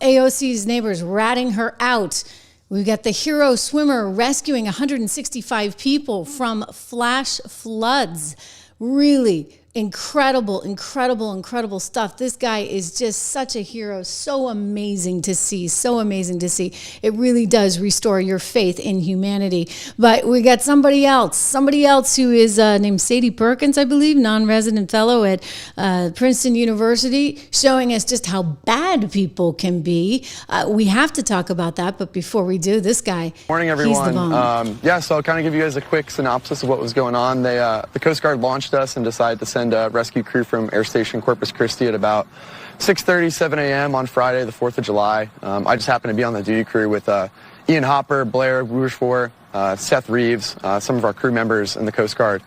AOC's neighbors ratting her out. We've got the hero swimmer rescuing 165 people from flash floods. Really incredible stuff. This guy is just such a hero. So amazing to see. It really does restore your faith in humanity. But we got somebody else who is named Sadie Perkins, I believe, non-resident fellow at Princeton University, showing us just how bad people can be. We have to talk about that, but before we do, this guy, morning, everyone. So I'll kind of give you guys a quick synopsis of what was going on. The Coast Guard launched us and decided to send a rescue crew from Air Station Corpus Christi at about 6:30, 7 a.m. on Friday, the 4th of July. I just happened to be on the duty crew with Ian Hopper, Blair Rougefort, Seth Reeves, some of our crew members in the Coast Guard.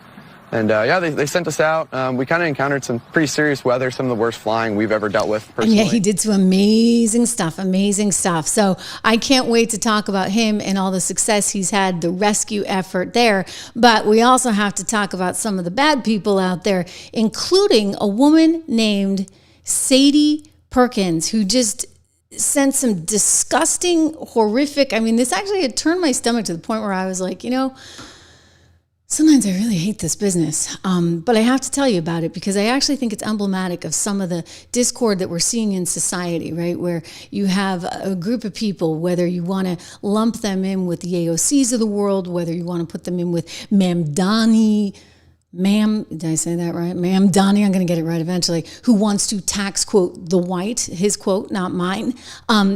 And they sent us out. We kind of encountered some pretty serious weather, some of the worst flying we've ever dealt with personally. And yeah, he did some amazing stuff. So I can't wait to talk about him and all the success he's had, the rescue effort there. But we also have to talk about some of the bad people out there, including a woman named Sadie Perkins, who just sent some disgusting, horrific, this actually had turned my stomach to the point where I was like, sometimes I really hate this business, but I have to tell you about it because I actually think it's emblematic of some of the discord that we're seeing in society, right? Where you have a group of people, whether you want to lump them in with the AOCs of the world, whether you want to put them in with did I say that right? Ma'am Donnie, I'm going to get it right eventually, who wants to tax, quote, the white, his quote, not mine.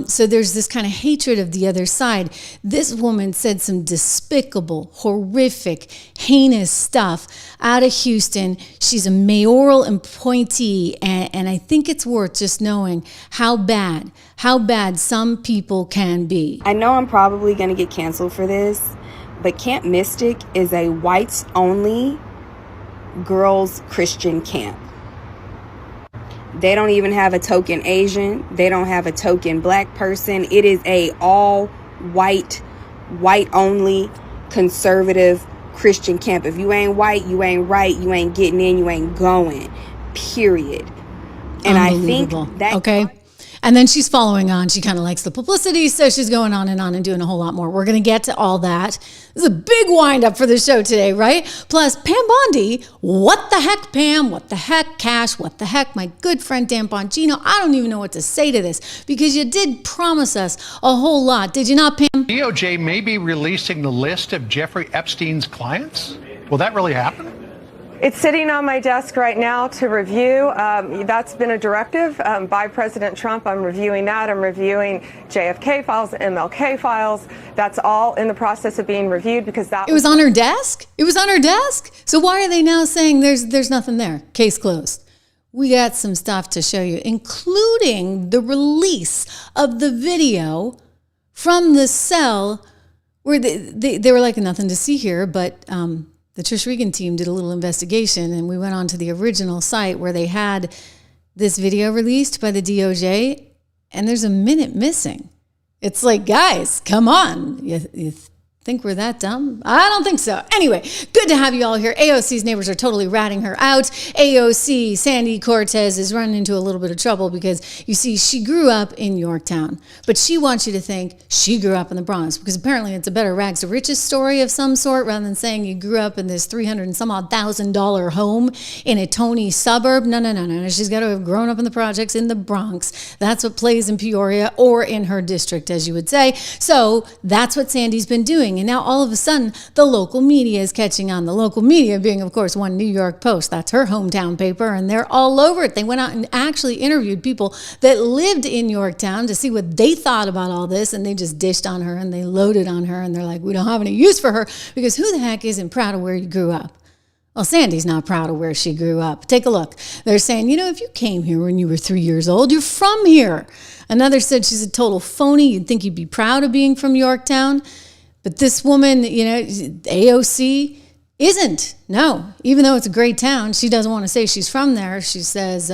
So there's this kind of hatred of the other side. This woman said some despicable, horrific, heinous stuff out of Houston. She's a mayoral appointee, and I think it's worth just knowing how bad some people can be. I know I'm probably going to get canceled for this, but Camp Mystic is a whites-only girls Christian camp. They don't even have a token Asian. They don't have a token black person. It is a all white only conservative Christian camp. If you ain't white, you ain't right, you ain't getting in, you ain't going, period. And I think that okay. And then she's following on. She kind of likes the publicity, so she's going on and doing a whole lot more. We're going to get to all that. This is a big wind-up for the show today, right? Plus, Pam Bondi, what the heck, Pam? What the heck, Kash? What the heck? My good friend Dan Bongino. I don't even know what to say to this because you did promise us a whole lot. Did you not, Pam? DOJ may be releasing the list of Jeffrey Epstein's clients. Will that really happen? It's sitting on my desk right now to review. That's been a directive by President Trump. I'm reviewing that. I'm reviewing JFK files, MLK files. That's all in the process of being reviewed because that It was on her desk? It was on her desk? So why are they now saying there's nothing there? Case closed. We got some stuff to show you, including the release of the video from the cell where they were like, nothing to see here, but the Trish Regan team did a little investigation, and we went on to the original site where they had this video released by the DOJ, and there's a minute missing. It's like, guys, come on. You think we're that dumb? I don't think so. Anyway, good to have you all here. AOC's neighbors are totally ratting her out. AOC, Sandy Cortez, is running into a little bit of trouble because, you see, she grew up in Yorktown, but she wants you to think she grew up in the Bronx because apparently it's a better rags to riches story of some sort rather than saying you grew up in this $300 and some odd $1,000 home in a Tony suburb. No. She's got to have grown up in the projects in the Bronx. That's what plays in Peoria or in her district, as you would say. So that's what Sandy's been doing. And now all of a sudden, the local media is catching on. The local media being, of course, One New York Post. That's her hometown paper, and they're all over it. They went out and actually interviewed people that lived in Yorktown to see what they thought about all this, and they just dished on her, and they loaded on her, and they're like, we don't have any use for her, because who the heck isn't proud of where you grew up? Well, Sandy's not proud of where she grew up. Take a look. They're saying, if you came here when you were 3 years old, you're from here. Another said she's a total phony. You'd think you'd be proud of being from Yorktown. But this woman, AOC, isn't. No, even though it's a great town, she doesn't want to say she's from there. She says,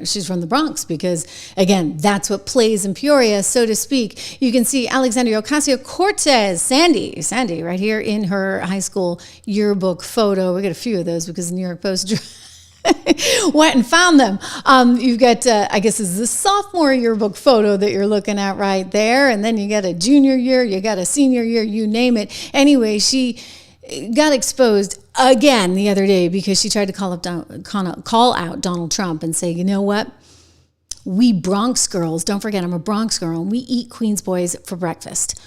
she's from the Bronx because, again, that's what plays in Peoria, so to speak. You can see Alexandria Ocasio-Cortez, Sandy, right here in her high school yearbook photo. We got a few of those because the New York Post Went and found them. You've got, I guess this is the sophomore yearbook photo that you're looking at right there. And then you got a junior year, you got a senior year, you name it. Anyway, she got exposed again the other day because she tried to call out Donald Trump and say, you know what? We Bronx girls, don't forget I'm a Bronx girl, and we eat Queens boys for breakfast.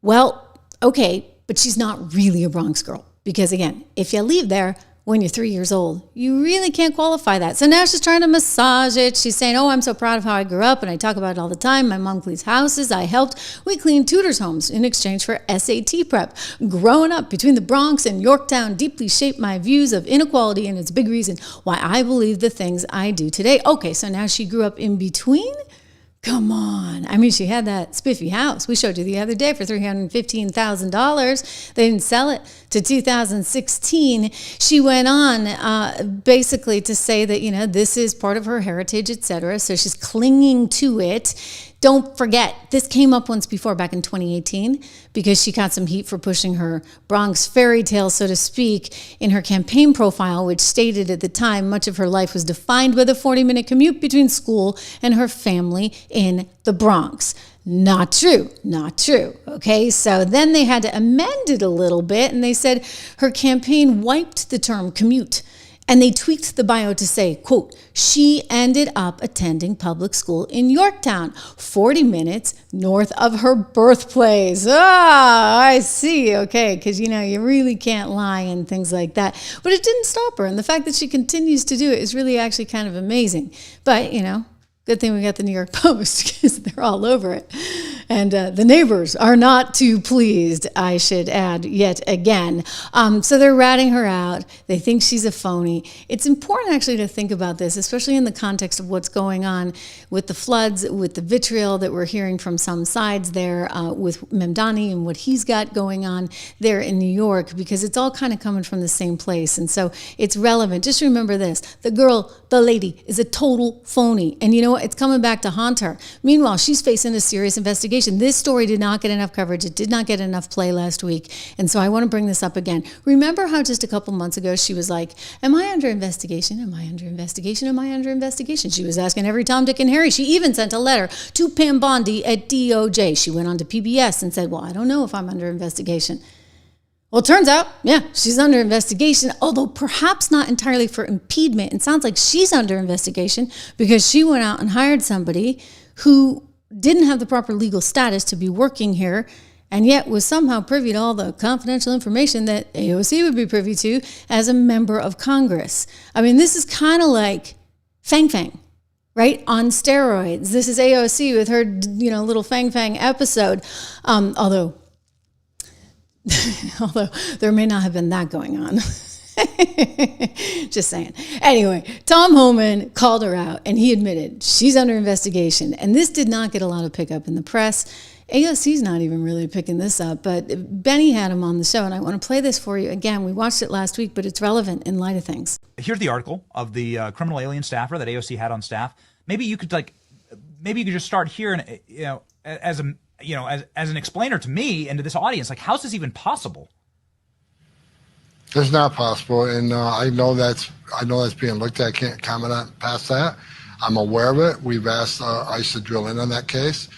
Well, okay, but she's not really a Bronx girl because, again, if you leave there when you're 3 years old, you really can't qualify that. So now she's trying to massage it. She's saying, oh, I'm so proud of how I grew up, and I talk about it all the time. My mom cleans houses. I helped. We cleaned tutors' homes in exchange for SAT prep. Growing up between the Bronx and Yorktown deeply shaped my views of inequality, and it's a big reason why I believe the things I do today. Okay, so now she grew up in between? Come on. I mean, she had that spiffy house we showed you the other day for $315,000. They didn't sell it to 2016. She went on basically to say that, you know, this is part of her heritage, etc. So she's clinging to it. Don't forget, this came up once before back in 2018 because she got some heat for pushing her Bronx fairy tale, so to speak, in her campaign profile, which stated at the time much of her life was defined by the 40-minute commute between school and her family in the Bronx. Not true. Not true. Okay, so then they had to amend it a little bit, and they said her campaign wiped the term commute. And they tweaked the bio to say, quote, she ended up attending public school in Yorktown, 40 minutes north of her birthplace. I see. Okay, because, you know, you really can't lie and things like that. But it didn't stop her. And the fact that she continues to do it is really actually kind of amazing. But, you know, good thing we got the New York Post because they're all over it. And the neighbors are not too pleased, I should add, yet again. So they're ratting her out. They think she's a phony. It's important actually to think about this, especially in the context of what's going on with the floods, with the vitriol that we're hearing from some sides there, with Mamdani and what he's got going on there in New York, because it's all kind of coming from the same place. And so it's relevant. Just remember this. The lady is a total phony. And you know what? It's coming back to haunt her. Meanwhile, she's facing a serious investigation. This story did not get enough coverage. It did not get enough play last week. And so I want to bring this up again. Remember how just a couple months ago she was like, am I under investigation? Am I under investigation? Am I under investigation? She was asking every Tom, Dick, and Harry. She even sent a letter to Pam Bondi at DOJ. She went on to PBS and said, well, I don't know if I'm under investigation. Well, it turns out, yeah, she's under investigation, although perhaps not entirely for impediment. It sounds like she's under investigation because she went out and hired somebody who didn't have the proper legal status to be working here and yet was somehow privy to all the confidential information that AOC would be privy to as a member of Congress. I mean, this is kind of like Fang Fang, right? On steroids. This is AOC with her, you know, little Fang Fang episode, although there may not have been that going on. Just saying. Anyway, Tom Homan called her out and he admitted she's under investigation. And this did not get a lot of pickup in the press. AOC's not even really picking this up, but Benny had him on the show, and I want to play this for you again. We watched it last week, but it's relevant in light of things. Here's the article of the criminal alien staffer that AOC had on staff. Maybe you could just start here, and as an explainer to me and to this audience, like, how's this even possible? It's not possible, and I know that's being looked at. I can't comment on past that. I'm aware of it. We've asked ICE to drill in on that case.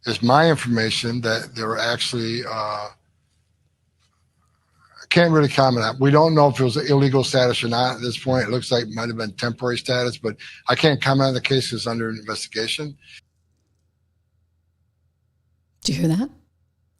It's my information that there were actually. I can't really comment on it. We don't know if it was illegal status or not at this point. It looks like it might have been temporary status, but I can't comment on the case because it's under investigation. Do you hear that?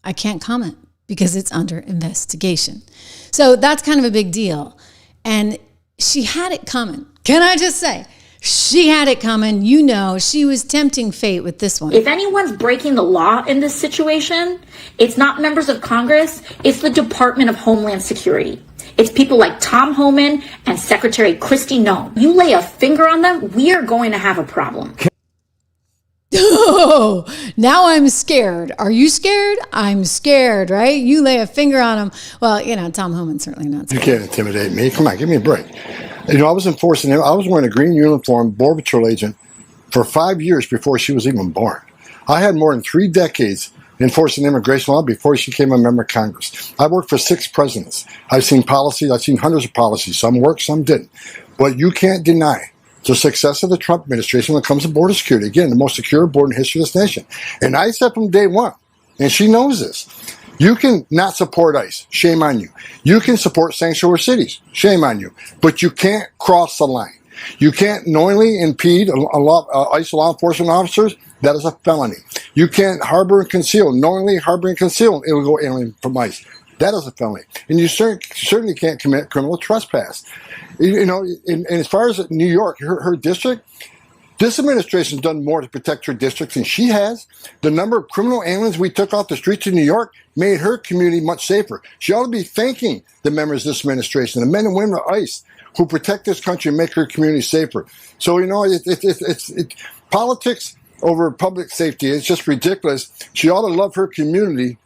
I can't comment because it's under investigation. So that's kind of a big deal. And she had it coming. Can I just say, she had it coming. You know, she was tempting fate with this one. If anyone's breaking the law in this situation, it's not members of Congress, it's the Department of Homeland Security. It's people like Tom Homan and Secretary Kristi Noem. You lay a finger on them, we are going to have a problem. Oh, now I'm scared. Are you scared? I'm scared, right? You lay a finger on him. Well, you know, Tom Homan's certainly not scared. You can't intimidate me. Come on, give me a break. You know, I was enforcing it. I was wearing a green uniform, Border Patrol agent, for 5 years before she was even born. I had more than 3 decades enforcing immigration law before she became a member of Congress. I worked for 6 presidents. I've seen policies. I've seen hundreds of policies. Some worked, some didn't. But you can't deny the success of the Trump administration when it comes to border security. Again, the most secure border in history of this nation. And I said from day one, and she knows this, you can not support ICE. Shame on you. You can support sanctuary cities. Shame on you. But you can't cross the line. You can't knowingly impede ICE law enforcement officers. That is a felony. You can't harbor and conceal, knowingly harbor and conceal an illegal alien from ICE. That is a felony. And you certainly can't commit criminal trespass. You know, and as far as New York, her district, this administration has done more to protect her district than she has. The number of criminal aliens we took off the streets of New York made her community much safer. She ought to be thanking the members of this administration, the men and women of ICE, who protect this country and make her community safer. So, you know, it's politics over public safety. It's just ridiculous. She ought to love her community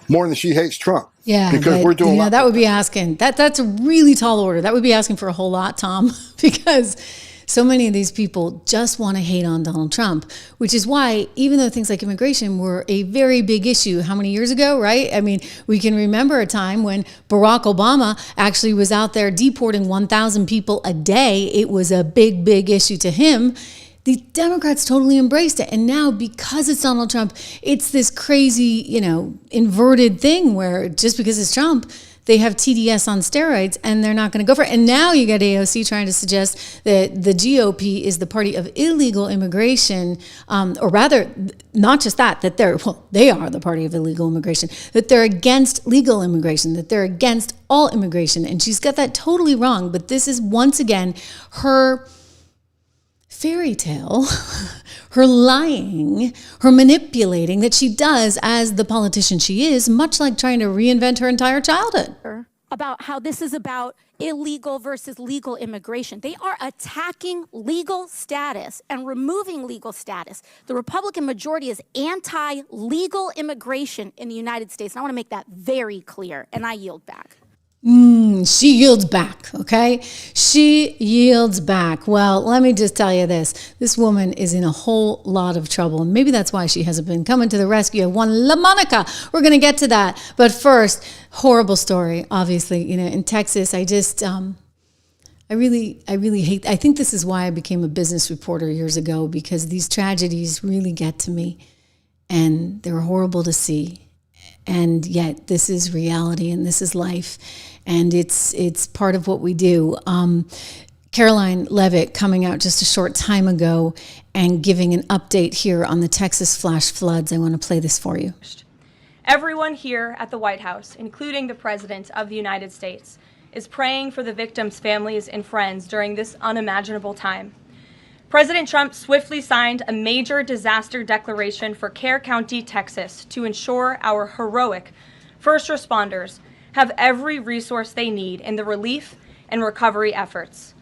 more than she hates Trump. Yeah, because we're doing. You know, that would be asking. That's a really tall order. That would be asking for a whole lot, Tom, because so many of these people just want to hate on Donald Trump, which is why, even though things like immigration were a very big issue, how many years ago, right? I mean, we can remember a time when Barack Obama actually was out there deporting 1,000 people a day. It was a big, big issue to him. The Democrats totally embraced it. And now, because it's Donald Trump, it's this crazy, you know, inverted thing where just because it's Trump, they have TDS on steroids and they're not going to go for it. And now you got AOC trying to suggest that the GOP is the party of illegal immigration, or rather, not just that they are the party of illegal immigration, that they're against legal immigration, that they're against all immigration. And she's got that totally wrong. But this is, once again, her fairy tale, her lying, her manipulating that she does as the politician she is, much like trying to reinvent her entire childhood. About how this is about illegal versus legal immigration. They are attacking legal status and removing legal status. The Republican majority is anti-legal immigration in the United States. And I want to make that very clear, and I yield back. She yields back, okay? She yields back. Well, let me just tell you this. This woman is in a whole lot of trouble. And maybe that's why she hasn't been coming to the rescue of one LaMonica. We're going to get to that. But first, horrible story, obviously. You know, in Texas, I just, I really hate, I think this is why I became a business reporter years ago, because these tragedies really get to me. And they're horrible to see. And yet this is reality and this is life. And it's part of what we do. Caroline Levitt coming out just a short time ago and giving an update here on the Texas flash floods. I want to play this for you. Everyone here at the White House, including the President of the United States, is praying for the victims' families and friends during this unimaginable time. President Trump swiftly signed a major disaster declaration for Kerr County, Texas, to ensure our heroic first responders have every resource they need in the relief and recovery efforts.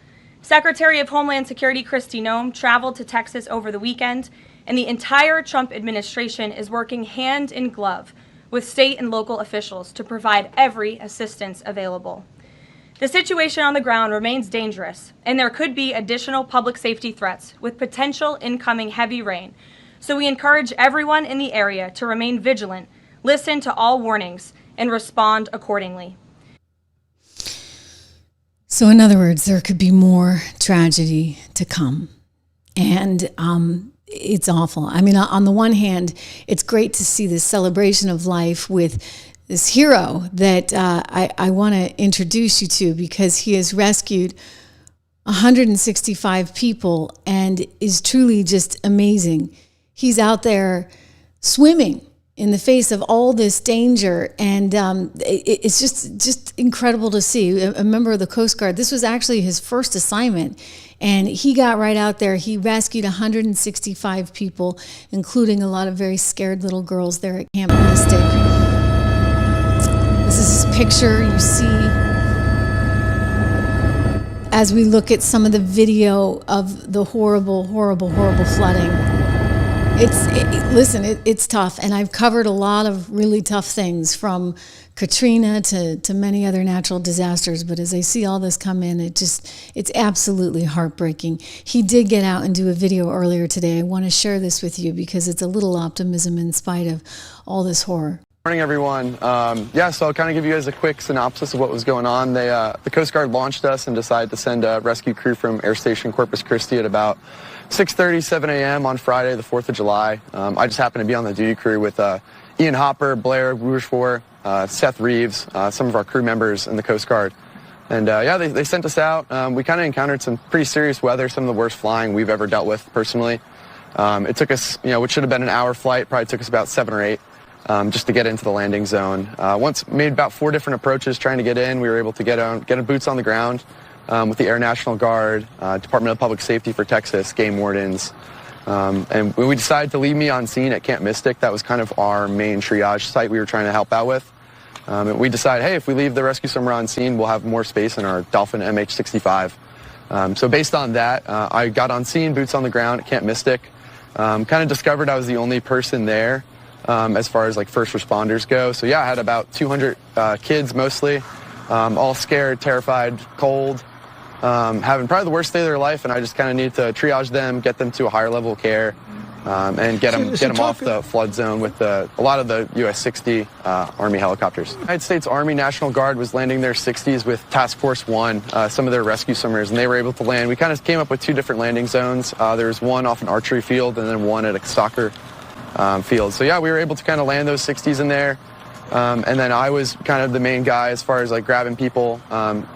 Secretary of Homeland Security Kristi Noem traveled to Texas over the weekend, and the entire Trump administration is working hand in glove with state and local officials to provide every assistance available. The situation on the ground remains dangerous, and there could be additional public safety threats with potential incoming heavy rain. So we encourage everyone in the area to remain vigilant, listen to all warnings, and respond accordingly. So in other words, there could be more tragedy to come. And it's awful. I mean, on the one hand, it's great to see this celebration of life with this hero that I want to introduce you to, because he has rescued 165 people and is truly just amazing. He's out there swimming in the face of all this danger, and it's just incredible to see. A member of the Coast Guard, this was actually his first assignment, and he got right out there. He rescued 165 people, including a lot of very scared little girls there at Camp Mystic. This is his picture you see as we look at some of the video of the horrible, horrible, horrible flooding It's tough, and I've covered a lot of really tough things, from Katrina to many other natural disasters. But as I see all this come in, it's absolutely heartbreaking. He did get out and do a video earlier today. I want to share this with you because it's a little optimism in spite of all this horror. Morning, everyone. So I'll kind of give you guys a quick synopsis of what was going on. The Coast Guard launched us and decided to send a rescue crew from Air Station Corpus Christi at about 6:30, 7 a.m. on Friday, the 4th of July. I just happened to be on the duty crew with Ian Hopper, Blair Rougefort, Seth Reeves, some of our crew members in the Coast Guard. And they sent us out. We kind of encountered some pretty serious weather, some of the worst flying we've ever dealt with personally. It took us, which should have been an hour flight, probably took us about 7 or 8. Just to get into the landing zone. Once made about 4 different approaches trying to get in, we were able to get boots on the ground with the Air National Guard, Department of Public Safety for Texas, game wardens. And we decided to leave me on scene at Camp Mystic. That was kind of our main triage site we were trying to help out with. And we decided, hey, if we leave the rescue swimmer on scene, we'll have more space in our Dolphin MH-65. So based on that, I got on scene, boots on the ground at Camp Mystic. Kind of discovered I was the only person there. As far as like first responders go. So yeah, I had about 200 kids mostly, all scared, terrified, cold, having probably the worst day of their life, and I just kind of needed to triage them, get them to a higher level of care, and get them off the flood zone with a lot of the US-60 Army helicopters. United States Army National Guard was landing their 60s with Task Force 1, some of their rescue swimmers, and they were able to land. We kind of came up with 2 different landing zones. There was one off an archery field and then one at a soccer field. So yeah, we were able to kind of land those 60s in there. And then I was kind of the main guy as far as like grabbing people,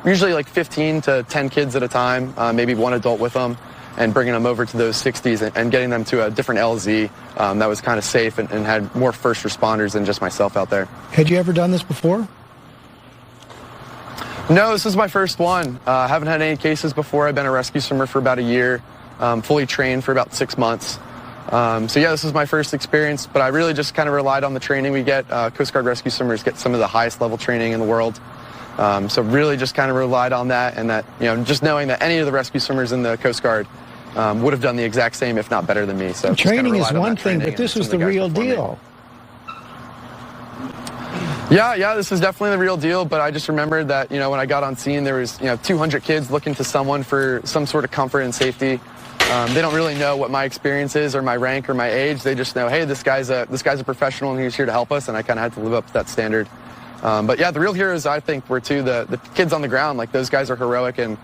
usually like 15 to 10 kids at a time, maybe one adult with them, and bringing them over to those 60s and getting them to a different LZ that was kind of safe and had more first responders than just myself out there. Had you ever done this before? No, this is my first one. I haven't had any cases before. I've been a rescue swimmer for about a year, fully trained for about 6 months. So yeah, this is my first experience, but I really just kind of relied on the training we get. Coast Guard rescue swimmers get some of the highest level training in the world. So really just kind of relied on that, and that, just knowing that any of the rescue swimmers in the Coast Guard would have done the exact same, if not better than me. So training is one thing, but this was the real deal. Yeah, this is definitely the real deal, but I just remembered that, when I got on scene, there was, 200 kids looking to someone for some sort of comfort and safety. They don't really know what my experience is or my rank or my age. They just know, hey, this guy's a professional and he's here to help us, and I kind of had to live up to that standard. But yeah, the real heroes, I think, were the kids on the ground. Like, those guys are heroic, and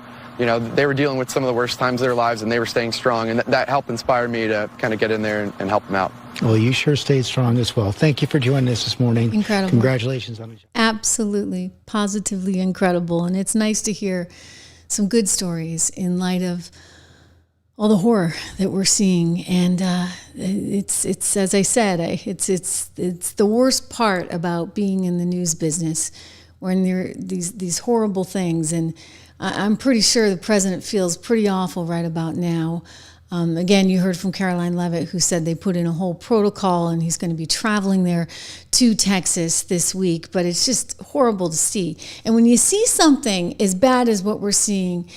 they were dealing with some of the worst times of their lives, and they were staying strong, and that helped inspire me to kind of get in there and help them out. Well, you sure stayed strong as well. Thank you for joining us this morning. Incredible. Congratulations on the job. Absolutely, positively incredible, and it's nice to hear some good stories in light of all the horror that we're seeing. And it's as I said, it's the worst part about being in the news business, when there are these horrible things. And I'm pretty sure the president feels pretty awful right about now. Again, you heard from Caroline Leavitt, who said they put in a whole protocol, and he's going to be traveling there to Texas this week. But it's just horrible to see. And when you see something as bad as what we're seeing,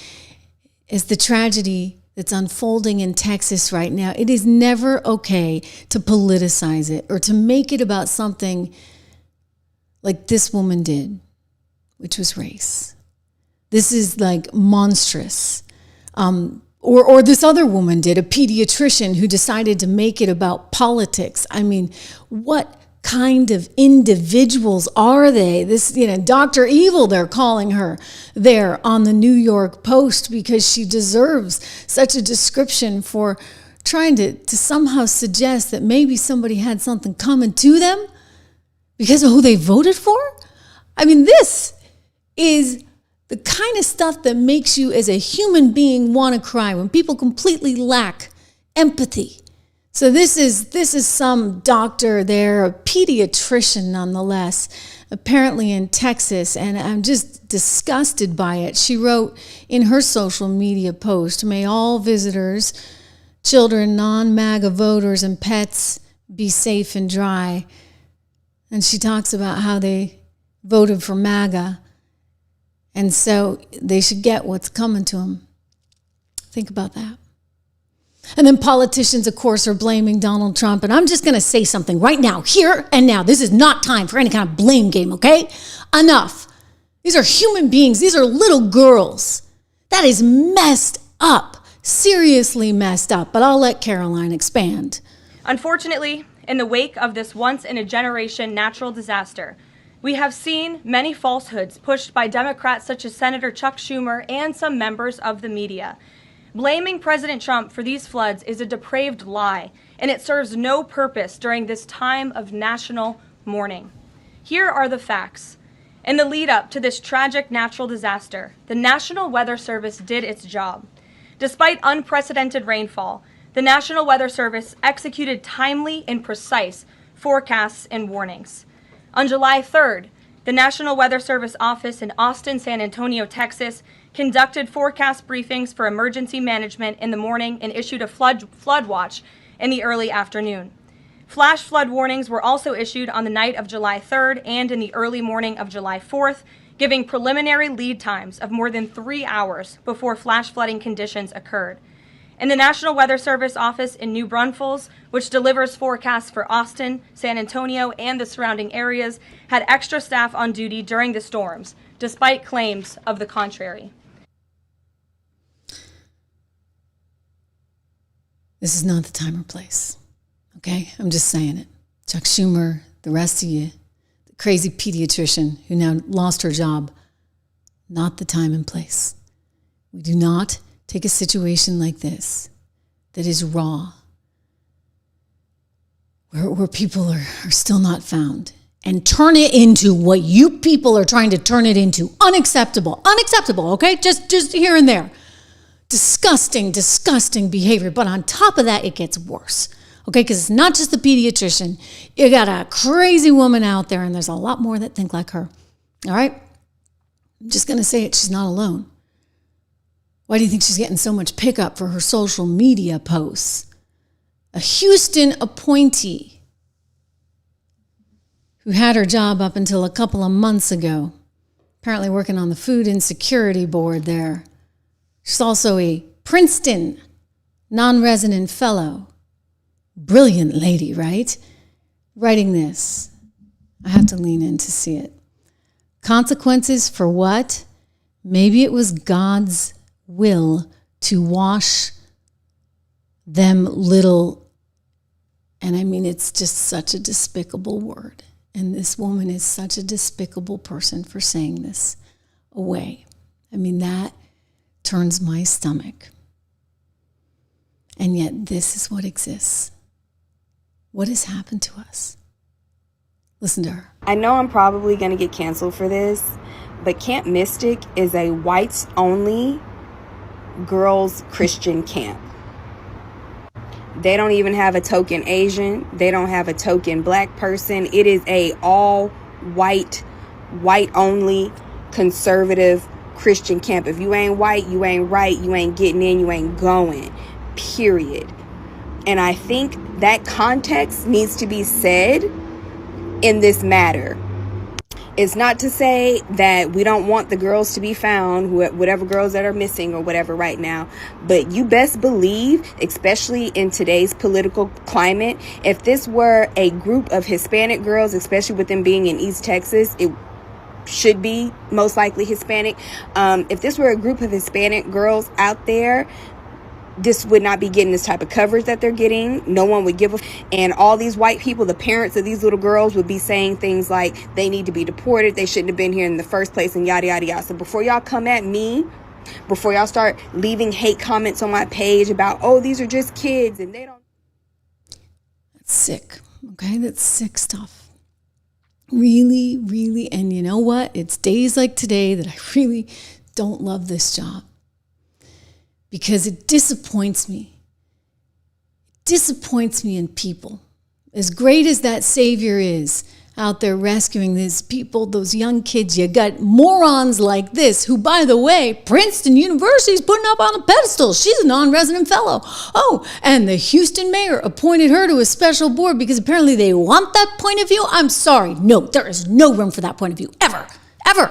is the tragedy that's unfolding in Texas right now, it is never okay to politicize it or to make it about something like this woman did, which was race. This is like monstrous. Or this other woman did, a pediatrician who decided to make it about politics. I mean, what kind of individuals are they? This, Dr. Evil, they're calling her there on the New York Post, because she deserves such a description for trying to somehow suggest that maybe somebody had something coming to them because of who they voted for. I mean, this is the kind of stuff that makes you as a human being want to cry, when people completely lack empathy. So this is some doctor there, a pediatrician nonetheless, apparently in Texas, and I'm just disgusted by it. She wrote in her social media post, "May all visitors, children, non-MAGA voters, and pets be safe and dry." And she talks about how they voted for MAGA, and so they should get what's coming to them. Think about that. And then politicians, of course, are blaming Donald Trump. And I'm just going to say something right now, here and now. This is not time for any kind of blame game, okay? Enough. These are human beings. These are little girls. That is messed up. Seriously messed up. But I'll let Caroline expand. Unfortunately, in the wake of this once-in-a-generation natural disaster, we have seen many falsehoods pushed by Democrats such as Senator Chuck Schumer and some members of the media. Blaming President Trump for these floods is a depraved lie, and it serves no purpose during this time of national mourning. Here are the facts. In the lead up to this tragic natural disaster, the National Weather Service did its job. Despite unprecedented rainfall, the National Weather Service executed timely and precise forecasts and warnings. On July 3rd, the National Weather Service office in Austin, San Antonio, Texas, conducted forecast briefings for emergency management in the morning and issued a flood watch in the early afternoon. Flash flood warnings were also issued on the night of July 3rd and in the early morning of July 4th, giving preliminary lead times of more than 3 hours before flash flooding conditions occurred. And the National Weather Service office in New Braunfels, which delivers forecasts for Austin, San Antonio, and the surrounding areas, had extra staff on duty during the storms, despite claims of the contrary. This is not the time or place, okay? I'm just saying it. Chuck Schumer, the rest of you, the crazy pediatrician who now lost her job, not the time and place. We do not take a situation like this that is raw, where people are still not found, and turn it into what you people are trying to turn it into. Unacceptable, okay? Just here and there. Disgusting, disgusting behavior. But on top of that, it gets worse, okay? Because it's not just the pediatrician. You got a crazy woman out there, and there's a lot more that think like her, all right? I'm just going to say it. She's not alone. Why do you think she's getting so much pickup for her social media posts? A Houston appointee who had her job up until a couple of months ago, apparently working on the Food Insecurity Board there. She's also a Princeton non-resident fellow. Brilliant lady, right? Writing this. I have to lean in to see it. Consequences for what? Maybe it was God's will to wash them little, and I mean, it's just such a despicable word. And this woman is such a despicable person for saying this away. I mean, that turns my stomach. And yet this is what exists. What has happened to us? Listen to her. I know I'm probably going to get canceled for this, but Camp Mystic is a whites-only girls' Christian camp. They don't even have a token Asian. They don't have a token black person. It is a all white, white-only, conservative Christian camp. If you ain't white, you ain't right, you ain't getting in, you ain't going, period. And I think that context needs to be said in this matter. It's not to say that we don't want the girls to be found, whatever girls that are missing or whatever right now, but you best believe, especially in today's political climate, if this were a group of Hispanic girls, especially with them being in East Texas, it should be most likely Hispanic. If this were a group of Hispanic girls out there, this would not be getting this type of coverage that they're getting. No one would give a and all these white people, the parents of these little girls, would be saying things like they need to be deported, they shouldn't have been here in the first place, and yada yada yada. So before y'all come at me, before y'all start leaving hate comments on my page about, oh, these are just kids and they don't. That's sick. Okay, that's sick stuff. Really, really, and you know what? It's days like today that I really don't love this job. Because it disappoints me. It disappoints me in people. As great as that Savior is out there rescuing these people, those young kids, you got morons like this, who, by the way, Princeton University's putting up on a pedestal. She's a non-resident fellow. Oh, and the Houston mayor appointed her to a special board because apparently they want that point of view. I'm sorry. No, there is no room for that point of view. Ever. Ever.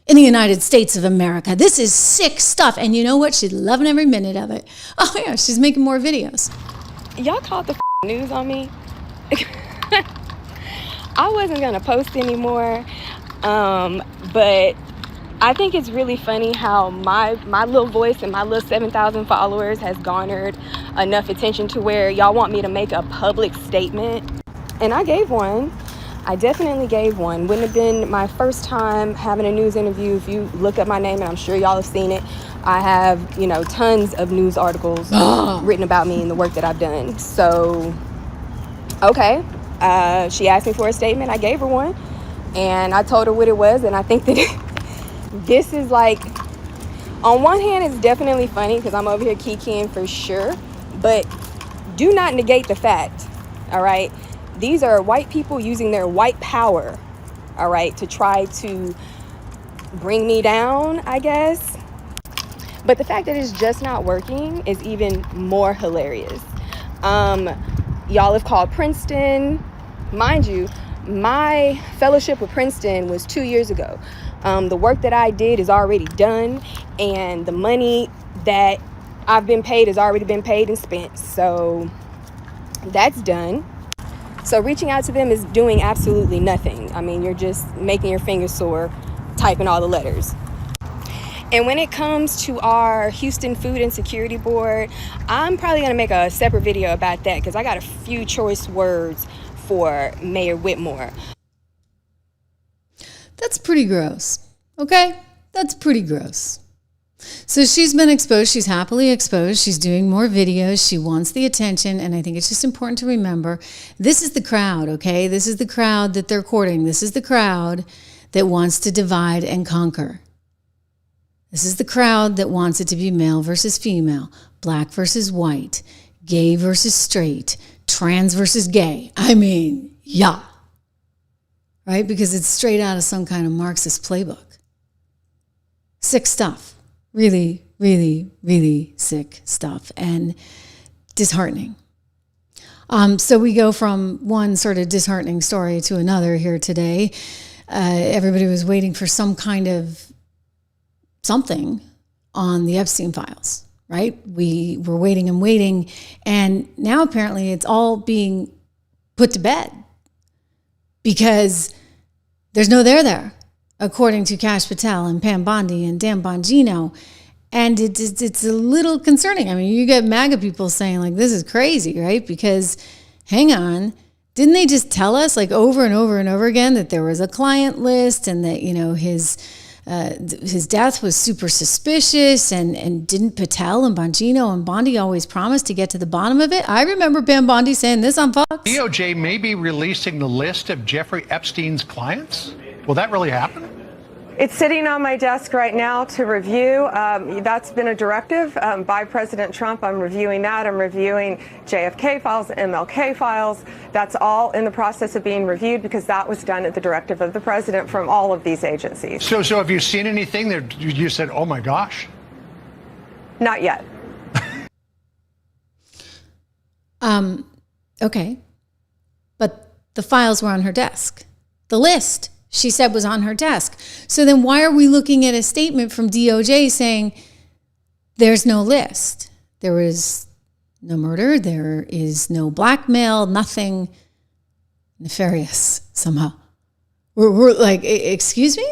in the United States of America. This is sick stuff. And you know what? She's loving every minute of it. Oh, yeah, she's making more videos. Y'all called the news on me. I wasn't going to post anymore, but I think it's really funny how my little voice and my little 7,000 followers has garnered enough attention to where y'all want me to make a public statement. And I gave one. I definitely gave one. Wouldn't have been my first time having a news interview. If you look up my name, and I'm sure y'all have seen it, I have, tons of news articles written about me and the work that I've done. So, okay. She asked me for a statement. I gave her one. And I told her what it was. And I think that this is like, on one hand, it's definitely funny because I'm over here kikiing for sure. But do not negate the fact, all right? These are white people using their white power, all right, to try to bring me down, I guess. But the fact that it's just not working is even more hilarious. Y'all have called Princeton. Mind you, my fellowship with Princeton was 2 years ago. The work that I did is already done, and the money that I've been paid has already been paid and spent. So that's done. So reaching out to them is doing absolutely nothing. I mean, you're just making your fingers sore, typing all the letters. And when it comes to our Houston Food and Security Board, I'm probably going to make a separate video about that because I got a few choice words for Mayor Whitmore. That's pretty gross. Okay? That's pretty gross. So she's been exposed. She's happily exposed. She's doing more videos. She wants the attention. And I think it's just important to remember, this is the crowd, okay? This is the crowd that they're courting. This is the crowd that wants to divide and conquer. This is the crowd that wants it to be male versus female, black versus white, gay versus straight, trans versus gay. I mean, yeah. Right? Because it's straight out of some kind of Marxist playbook. Sick stuff. Really, really, really sick stuff and disheartening. So we go from one sort of disheartening story to another here today. Everybody was waiting for some kind of something on the Epstein files, right? We were waiting and waiting, and now apparently it's all being put to bed because there's no there, according to Kash Patel and Pam Bondi and Dan Bongino. And it's a little concerning. I mean, you get MAGA people saying, like, this is crazy, right? Because, hang on, didn't they just tell us, like, over and over and over again that there was a client list and that, his death was super suspicious, and didn't Patel and Bongino and Bondi always promise to get to the bottom of it? I remember Pam Bondi saying this on Fox. DOJ may be releasing the list of Jeffrey Epstein's clients. Will that really happen? It's sitting on my desk right now to review. That's been a directive by President Trump. I'm reviewing that. I'm reviewing JFK files, MLK files. That's all in the process of being reviewed because that was done at the directive of the president from all of these agencies. So have you seen anything that you said, oh my gosh? Not yet. Okay. But the files were on her desk. The list, she said, was on her desk. So then why are we looking at a statement from DOJ saying there's no list? There was no murder. There is no blackmail, nothing nefarious somehow. We're like, excuse me?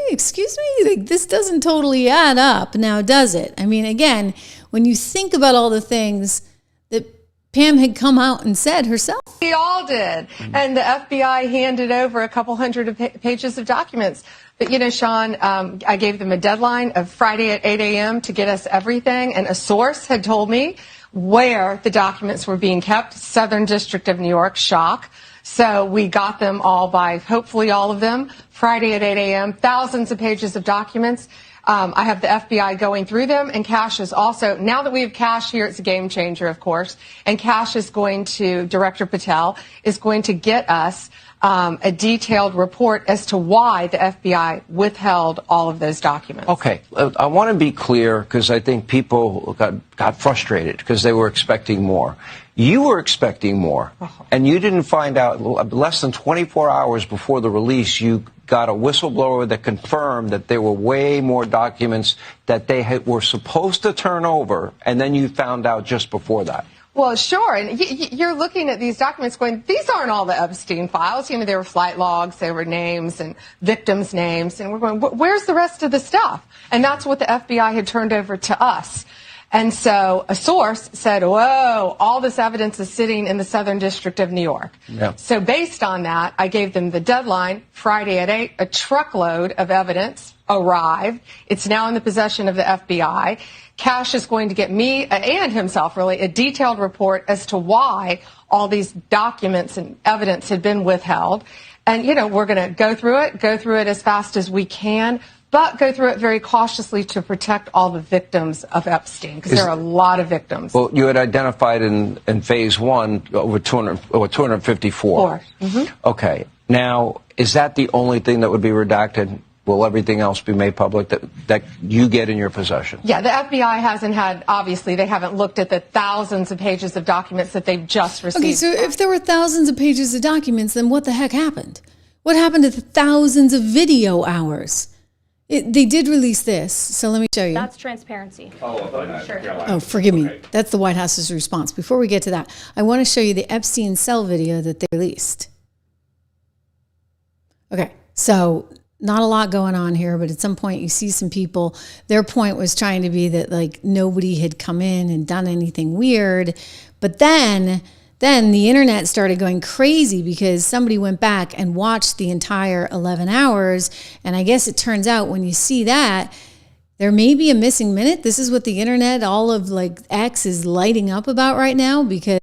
Like, this doesn't totally add up now, does it? I mean, again, when you think about all the things that Pam had come out and said herself. We all did. And the FBI handed over a couple hundred pages of documents. But, Sean, I gave them a deadline of Friday at 8 a.m. to get us everything. And a source had told me where the documents were being kept. Southern District of New York, shock. So we got them all by, hopefully all of them, Friday at 8 a.m., thousands of pages of documents. I have the FBI going through them, and Kash is also, now that we have Kash here, it's a game changer, of course, and Kash is going to, Director Patel, is going to get us a detailed report as to why the FBI withheld all of those documents. Okay, I want to be clear because I think people got frustrated because they were expecting more. You were expecting more, and you didn't find out less than 24 hours before the release. You got a whistleblower that confirmed that there were way more documents that they were supposed to turn over, and then you found out just before that. Well, sure. And you're looking at these documents going, these aren't all the Epstein files. You know, there were flight logs, there were names and victims' names. And we're going, where's the rest of the stuff? And that's what the FBI had turned over to us. And so a source said, whoa, all this evidence is sitting in the Southern District of New York. Yeah. So based on that, I gave them the deadline, Friday at 8, a truckload of evidence arrived. It's now in the possession of the FBI. Kash is going to get me and himself, really, a detailed report as to why all these documents and evidence had been withheld. And, you know, we're going to go through it as fast as we can, but go through it very cautiously to protect all the victims of Epstein, because there are a lot of victims. Well, you had identified in phase one over 254. Mm-hmm. Okay. Now, is that the only thing that would be redacted? Will everything else be made public that you get in your possession? Yeah, the FBI hasn't had, obviously, they haven't looked at the thousands of pages of documents that they've just received. Okay, so if there were thousands of pages of documents, then what the heck happened? What happened to the thousands of video hours? They did release this, so let me show you. That's transparency. Sure. Oh, forgive me. That's the White House's response. Before we get to that, I want to show you the Epstein cell video that they released. Okay, so not a lot going on here, but at some point you see some people, their point was trying to be that like nobody had come in and done anything weird. But then the internet started going crazy because somebody went back and watched the entire 11 hours. And I guess it turns out when you see that, there may be a missing minute. This is what the internet, all of like X is lighting up about right now, because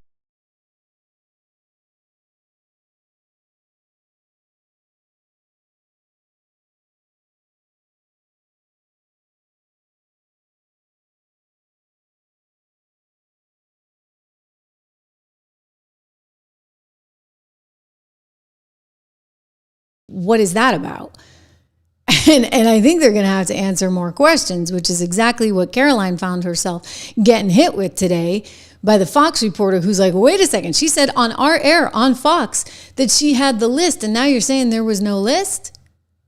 what is that about? And I think they're going to have to answer more questions, which is exactly what Caroline found herself getting hit with today by the Fox reporter who's like, wait a second, she said on our air on Fox that she had the list, and now you're saying there was no list?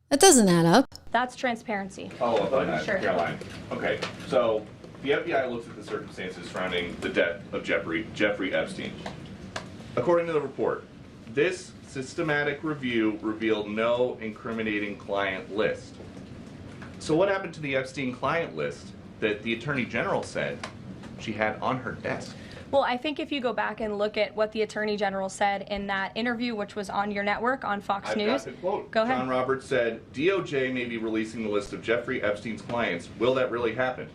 That doesn't add up. That's transparency. Follow up on that, Sure. Caroline. Okay, so the FBI looks at the circumstances surrounding the death of Jeffrey Epstein. According to the report, this systematic review revealed no incriminating client list. So what happened to the Epstein client list that the Attorney General said she had on her desk? Well, I think if you go back and look at what the Attorney General said in that interview, which was on your network, on Fox News. Got the quote. Go ahead. John Roberts said, DOJ may be releasing the list of Jeffrey Epstein's clients. Will that really happen?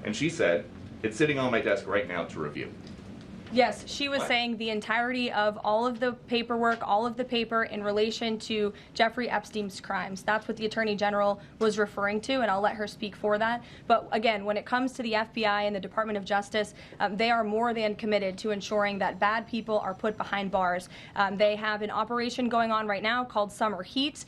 And she said, it's sitting on my desk right now to review. Yes, she was saying the entirety of all of the paperwork, all of the paper in relation to Jeffrey Epstein's crimes. That's what the Attorney General was referring to, and I'll let her speak for that. But again, when it comes to the FBI and the Department of Justice, they are more than committed to ensuring that bad people are put behind bars. They have an operation going on right now called Summer Heat,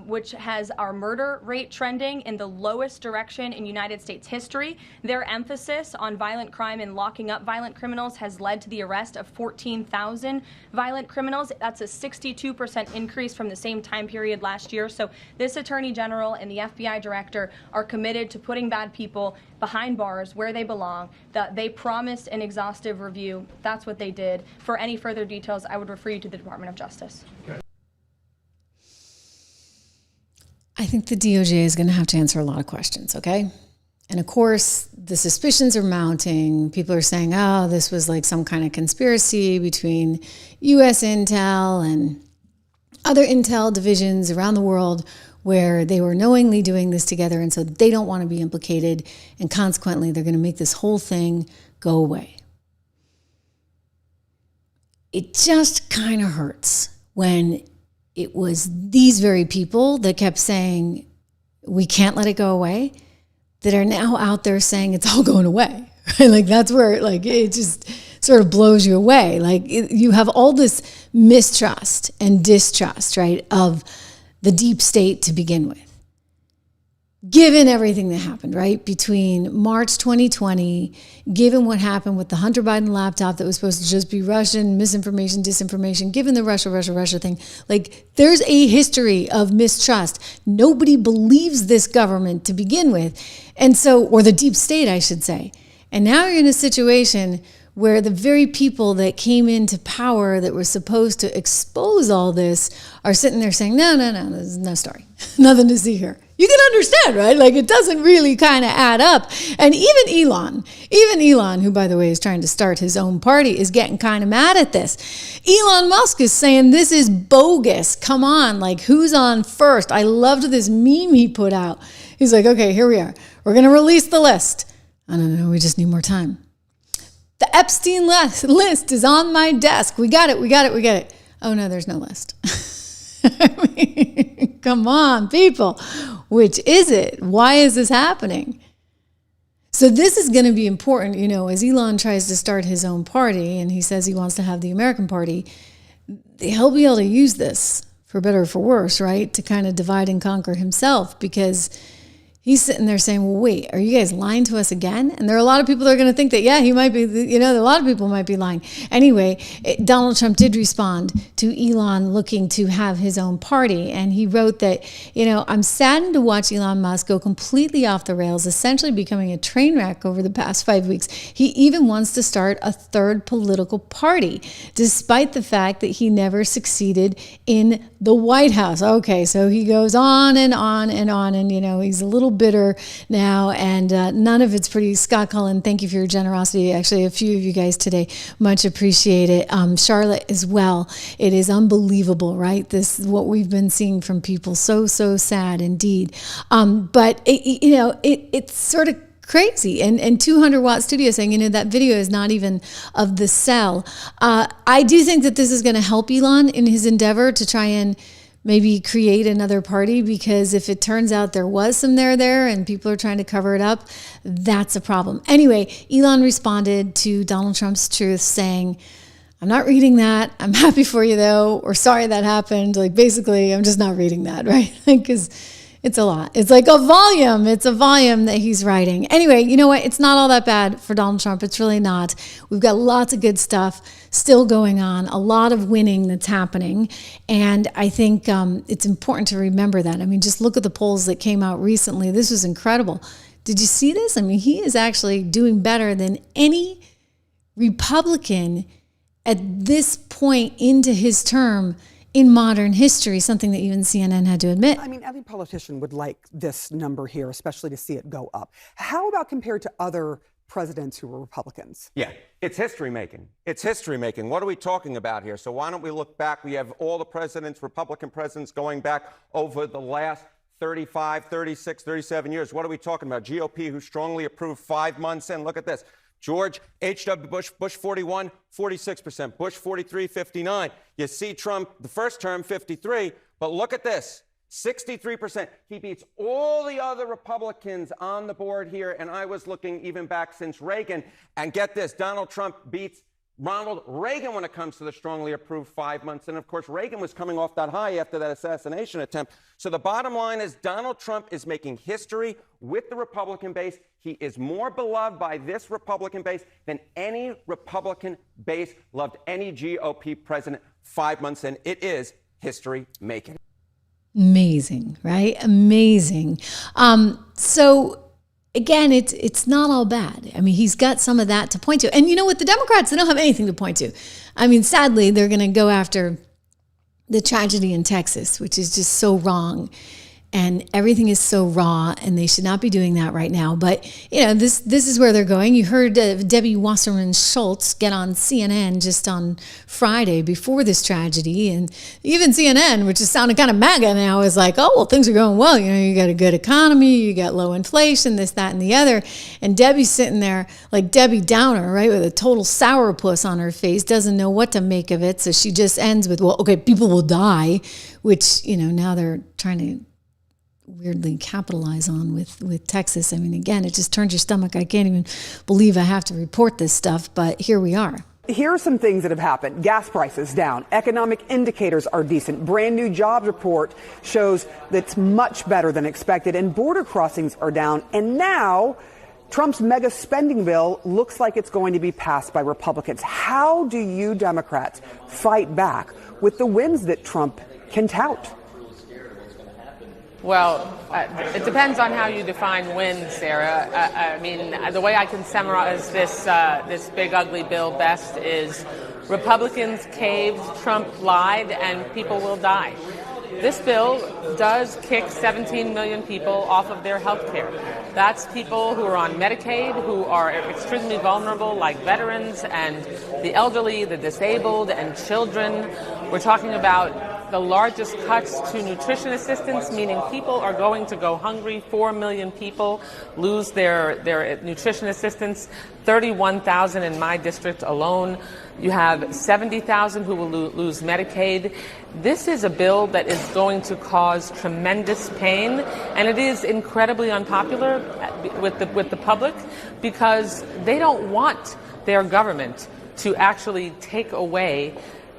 which has our murder rate trending in the lowest direction in United States history. Their emphasis on violent crime and locking up violent criminals has led to the arrest of 14,000 violent criminals. That's a 62% increase from the same time period last year. So this Attorney General and the FBI Director are committed to putting bad people behind bars where they belong. They promised an exhaustive review. That's what they did. For any further details, I would refer you to the Department of Justice. Okay. I think the DOJ is going to have to answer a lot of questions, okay? And of course, the suspicions are mounting. People are saying, oh, this was like some kind of conspiracy between U.S. intel and other intel divisions around the world where they were knowingly doing this together, and so they don't want to be implicated, and consequently, they're going to make this whole thing go away. It just kind of hurts when it was these very people that kept saying, we can't let it go away, that are now out there saying it's all going away. Right? Like that's where like it just sort of blows you away. Like you have all this mistrust and distrust, right, of the deep state to begin with. given everything that happened, right, between March 2020, given what happened with the Hunter Biden laptop that was supposed to just be Russian misinformation, disinformation, given the Russia thing, like there's a history of mistrust. Nobody believes this government to begin with. And so, or the deep state, I should say. And now you're in a situation where the very people that came into power that were supposed to expose all this are sitting there saying, no, there's no story. Nothing to see here. You can understand, right? Like it doesn't really kind of add up. And even Elon, who by the way is trying to start his own party, is getting kind of mad at this. Elon Musk is saying this is bogus. Come on, like who's on first? I loved this meme he put out. He's like, okay, here we are. We're going to release the list. I don't know, we just need more time. The Epstein list is on my desk. We got it. Oh no, there's no list. I mean, come on, people. Which is it? Why is this happening? So this is going to be important, as Elon tries to start his own party and he says he wants to have the American party, he'll be able to use this for better or for worse, right? To kind of divide and conquer himself, because he's sitting there saying, well, wait, are you guys lying to us again? And there are a lot of people that are going to think that, yeah, he might be, a lot of people might be lying. Anyway, Donald Trump did respond to Elon looking to have his own party. And he wrote that, I'm saddened to watch Elon Musk go completely off the rails, essentially becoming a train wreck over the past 5 weeks. He even wants to start a third political party, despite the fact that he never succeeded in the White House. Okay, so he goes on and on and on. And, he's a little bitter now, and none of it's pretty. Scott Cullen, thank you for your generosity. Actually, a few of you guys today, much appreciated. Charlotte as well. It is unbelievable, right? This is what we've been seeing from people. So sad indeed. But it's sort of crazy. And 200 Watt Studio saying, that video is not even of the cell. I do think that this is going to help Elon in his endeavor to try and maybe create another party, because if it turns out there was some there and people are trying to cover it up, that's a problem. Anyway, Elon responded to Donald Trump's truth saying, I'm not reading that. I'm happy for you though, or sorry that happened. Like basically, I'm just not reading that, right? Because it's a lot. It's like a volume. It's a volume that he's writing. Anyway, you know what? It's not all that bad for Donald Trump. It's really not. We've got lots of good stuff still going on, a lot of winning that's happening. And I think it's important to remember that. I mean, just look at the polls that came out recently. This was incredible. Did you see this? I mean, he is actually doing better than any Republican at this point into his term in modern history, something that even CNN had to admit. I mean, every politician would like this number here, especially to see it go up. How about compared to other presidents who were Republicans? Yeah, it's history making. It's history making. What are we talking about here? So why don't we look back? We have all the presidents, Republican presidents, going back over the last 35, 36, 37 years. What are we talking about? GOP, who strongly approved 5 months in. Look at this. George H.W. Bush, Bush 41, 46%. Bush 43, 59. You see Trump, the first term, 53. But look at this, 63%. He beats all the other Republicans on the board here. And I was looking even back since Reagan. And get this, Donald Trump beats Ronald Reagan when it comes to the strongly approved 5 months. And of course, Reagan was coming off that high after that assassination attempt. So the bottom line is Donald Trump is making history with the Republican base. He is more beloved by this Republican base than any Republican base loved any GOP president 5 months in. It is history making. Amazing, right? Amazing. So again, it's not all bad. I mean, he's got some of that to point to. And you know what? The Democrats, they don't have anything to point to. I mean, sadly, they're going to go after the tragedy in Texas, which is just so wrong. And everything is so raw, and they should not be doing that right now. But, this is where they're going. You heard Debbie Wasserman Schultz get on CNN just on Friday before this tragedy. And even CNN, which is sounding kind of MAGA now, is like, oh, well, things are going well. You got a good economy, you got low inflation, this, that, and the other. And Debbie's sitting there like Debbie Downer, right, with a total sourpuss on her face, doesn't know what to make of it. So she just ends with, well, okay, people will die, which, now they're trying to weirdly capitalize on with Texas. I mean, again, it just turns your stomach. I can't even believe I have to report this stuff, but here we are. Here are some things that have happened. Gas prices down. Economic indicators are decent. Brand new jobs report shows that's much better than expected. And border crossings are down. And now Trump's mega spending bill looks like it's going to be passed by Republicans. How do you Democrats fight back with the wins that Trump can tout? Well, it depends on how you define win, Sarah. I mean, the way I can summarize this big ugly bill best is Republicans caved, Trump lied, and people will die. This bill does kick 17 million people off of their health care. That's people who are on Medicaid, who are extremely vulnerable, like veterans and the elderly, the disabled, and children. We're talking about the largest cuts to nutrition assistance, meaning people are going to go hungry. 4 million people lose their nutrition assistance, 31,000 in my district alone. You have 70,000 who will lose Medicaid. This is a bill that is going to cause tremendous pain, and it is incredibly unpopular with the public because they don't want their government to actually take away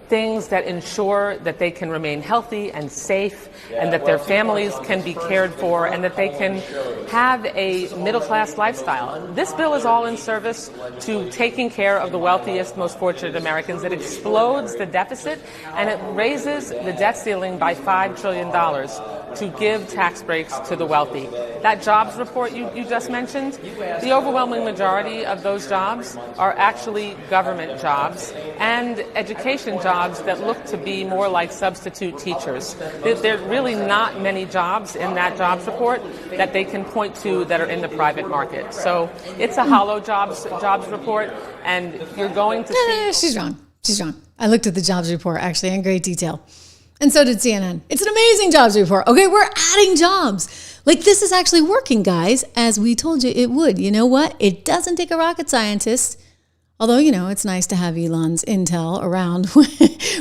things that ensure that they can remain healthy and safe and that their families can be cared for and that they can have a middle-class lifestyle. This bill is all in service to taking care of the wealthiest, most fortunate Americans. It explodes the deficit and it raises the debt ceiling by $5 trillion to give tax breaks to the wealthy. That jobs report you just mentioned, the overwhelming majority of those jobs are actually government jobs and education jobs that look to be more like substitute teachers. There are really not many jobs in that jobs report that they can point to that are in the private market. So it's a hollow jobs report, and you're going to see... She's wrong. She's wrong. I looked at the jobs report, actually, in great detail. And so did CNN. It's an amazing jobs report. Okay, we're adding jobs. Like, this is actually working, guys, as we told you it would. You know what? It doesn't take a rocket scientist. Although, you know, it's nice to have Elon's intel around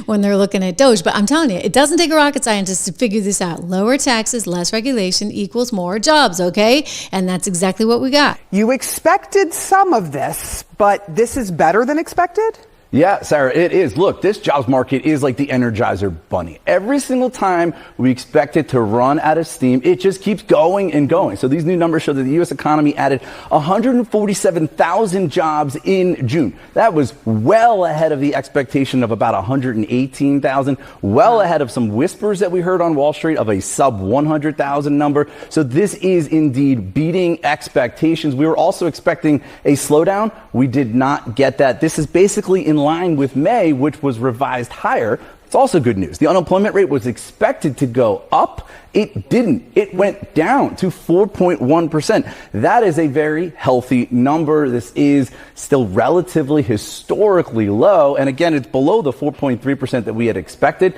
when they're looking at Doge. But I'm telling you, it doesn't take a rocket scientist to figure this out. Lower taxes, less regulation equals more jobs, okay? And that's exactly what we got. You expected some of this, but this is better than expected? Yeah, Sarah, it is. Look, this jobs market is like the Energizer Bunny. Every single time we expect it to run out of steam, it just keeps going and going. So these new numbers show that the U.S. economy added 147,000 jobs in June. That was well ahead of the expectation of about 118,000, well ahead of some whispers that we heard on Wall Street of a sub 100,000 number. So this is indeed beating expectations. We were also expecting a slowdown. We did not get that. This is basically in line with May, which was revised higher. It's also good news. The unemployment rate was expected to go up. It didn't. It went down to 4.1%. That is a very healthy number. This is still relatively historically low. And again, it's below the 4.3% that we had expected.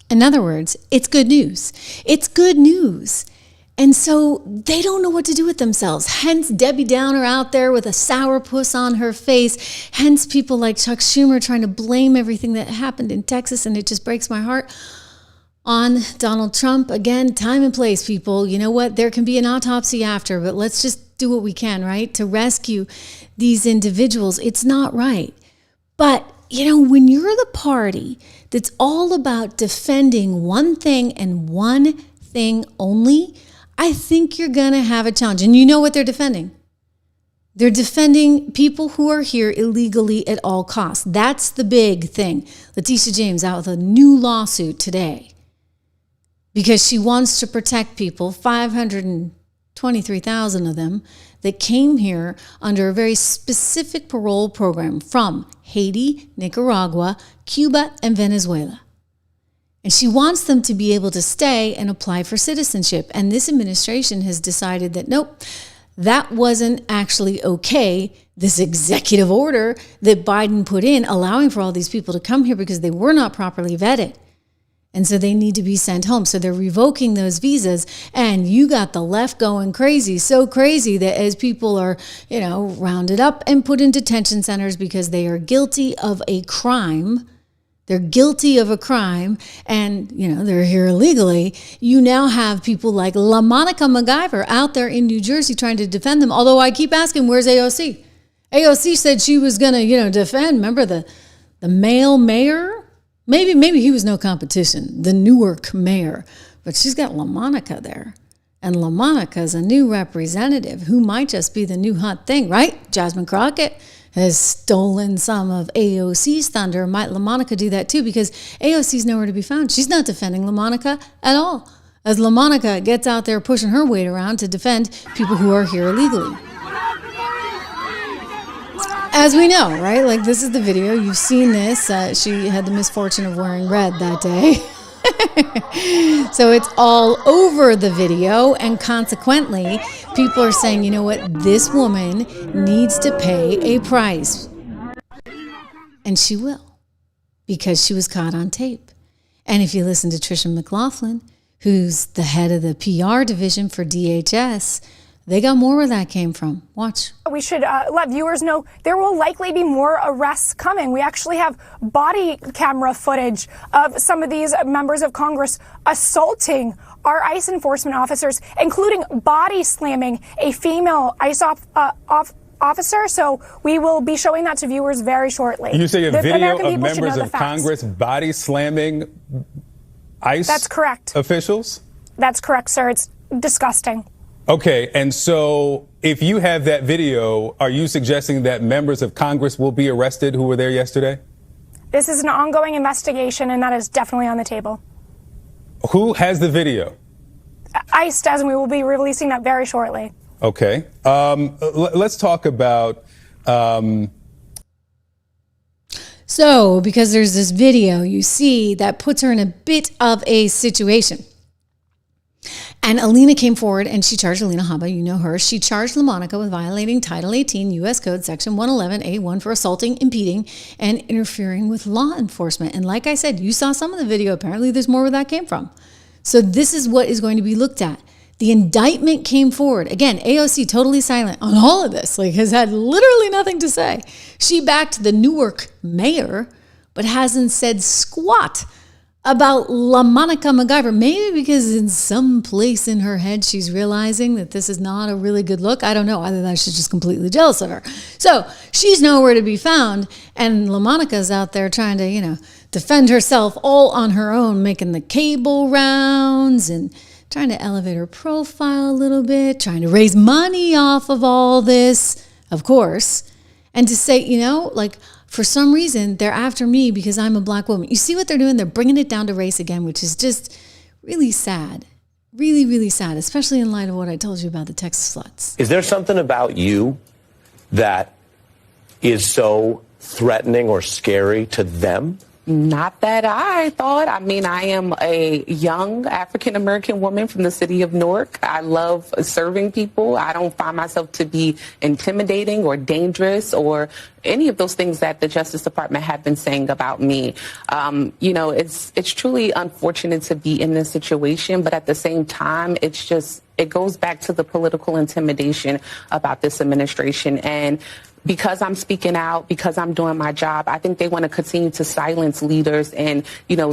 In other words, it's good news. It's good news. And so they don't know what to do with themselves. Hence Debbie Downer out there with a sourpuss on her face. Hence people like Chuck Schumer trying to blame everything that happened in Texas. And it just breaks my heart on Donald Trump. Again, time and place, people. You know what? There can be an autopsy after, but let's just do what we can, right? To rescue these individuals. It's not right. But, you know, when you're the party that's all about defending one thing and one thing only, I think you're going to have a challenge. And you know what they're defending? They're defending people who are here illegally at all costs. That's the big thing. Letitia James out with a new lawsuit today because she wants to protect people, 523,000 of them, that came here under a very specific parole program from Haiti, Nicaragua, Cuba, and Venezuela. And she wants them to be able to stay and apply for citizenship. And this administration has decided that, nope, that wasn't actually okay. This executive order that Biden put in, allowing for all these people to come here because they were not properly vetted. And so they need to be sent home. So they're revoking those visas. And you got the left going crazy, so crazy that as people are, you know, rounded up and put in detention centers because they are guilty of a crime. They're guilty of a crime and, you know, they're here illegally. You now have people like LaMonica McIver out there in New Jersey trying to defend them. Although I keep asking, where's AOC? AOC said she was going to, defend, remember the male mayor? Maybe he was no competition, the Newark mayor. But she's got LaMonica there. And LaMonica's a new representative who might just be the new hot thing, right? Jasmine Crockett has stolen some of AOC's thunder. Might LaMonica do that too? Because AOC's nowhere to be found. She's not defending LaMonica at all, as LaMonica gets out there pushing her weight around to defend people who are here illegally. As we know, right? Like, this is the video. You've seen this. She had the misfortune of wearing red that day. So it's all over the video, and consequently, people are saying, you know what? This woman needs to pay a price. And she will, because she was caught on tape. And if you listen to Trish McLaughlin, who's the head of the PR division for DHS, they got more where that came from. Watch. We should let viewers know there will likely be more arrests coming. We actually have body camera footage of some of these members of Congress assaulting our ICE enforcement officers, including body slamming a female ICE officer. So we will be showing that to viewers very shortly. You say a video of members of Congress body slamming ICE That's correct. officials? That's correct, sir. It's disgusting. Okay, and so if you have that video, are you suggesting that members of Congress will be arrested who were there yesterday? This is an ongoing investigation, and that is definitely on the table. Who has the video? ICE does, and we will be releasing that very shortly. Okay. Let's talk about... So, because there's this video you see that puts her in a bit of a situation. And Alina came forward and she charged Alina Habba, you know her. She charged LaMonica with violating Title 18 U.S. Code Section 111A1 for assaulting, impeding, and interfering with law enforcement. And like I said, you saw some of the video. Apparently there's more where that came from. So this is what is going to be looked at. The indictment came forward. Again, AOC totally silent on all of this, like has had literally nothing to say. She backed the Newark mayor, but hasn't said squat about LaMonica McIver, maybe because in some place in her head she's realizing that this is not a really good look. I don't know. Either that she's just completely jealous of her. So she's nowhere to be found, and LaMonica's out there trying to, defend herself all on her own, making the cable rounds and trying to elevate her profile a little bit, trying to raise money off of all this, of course, and to say, for some reason, they're after me because I'm a black woman. You see what they're doing? They're bringing it down to race again, which is just really sad. Really, really sad, especially in light of what I told you about the Texas sluts. Is there something about you that is so threatening or scary to them? Not that I thought. I mean, I am a young African-American woman from the city of Newark. I love serving people. I don't find myself to be intimidating or dangerous or any of those things that the Justice Department have been saying about me. It's truly unfortunate to be in this situation, but at the same time, it goes back to the political intimidation about this administration. And because I'm speaking out, because I'm doing my job, I think they want to continue to silence leaders and,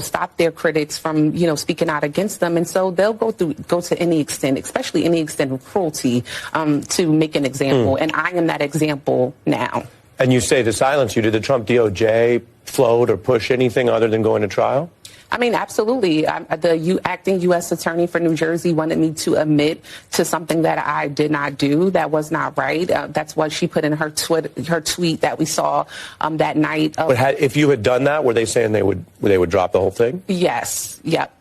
stop their critics from, speaking out against them. And so they'll go to any extent, especially any extent of cruelty, to make an example. And I am that example now. And you say to silence you, did the Trump DOJ float or push anything other than going to trial? I mean, absolutely. The acting U.S. attorney for New Jersey wanted me to admit to something that I did not do. That was not right. That's what she put in her tweet that we saw that night. But if you had done that, were they saying they would drop the whole thing? Yes. Yep.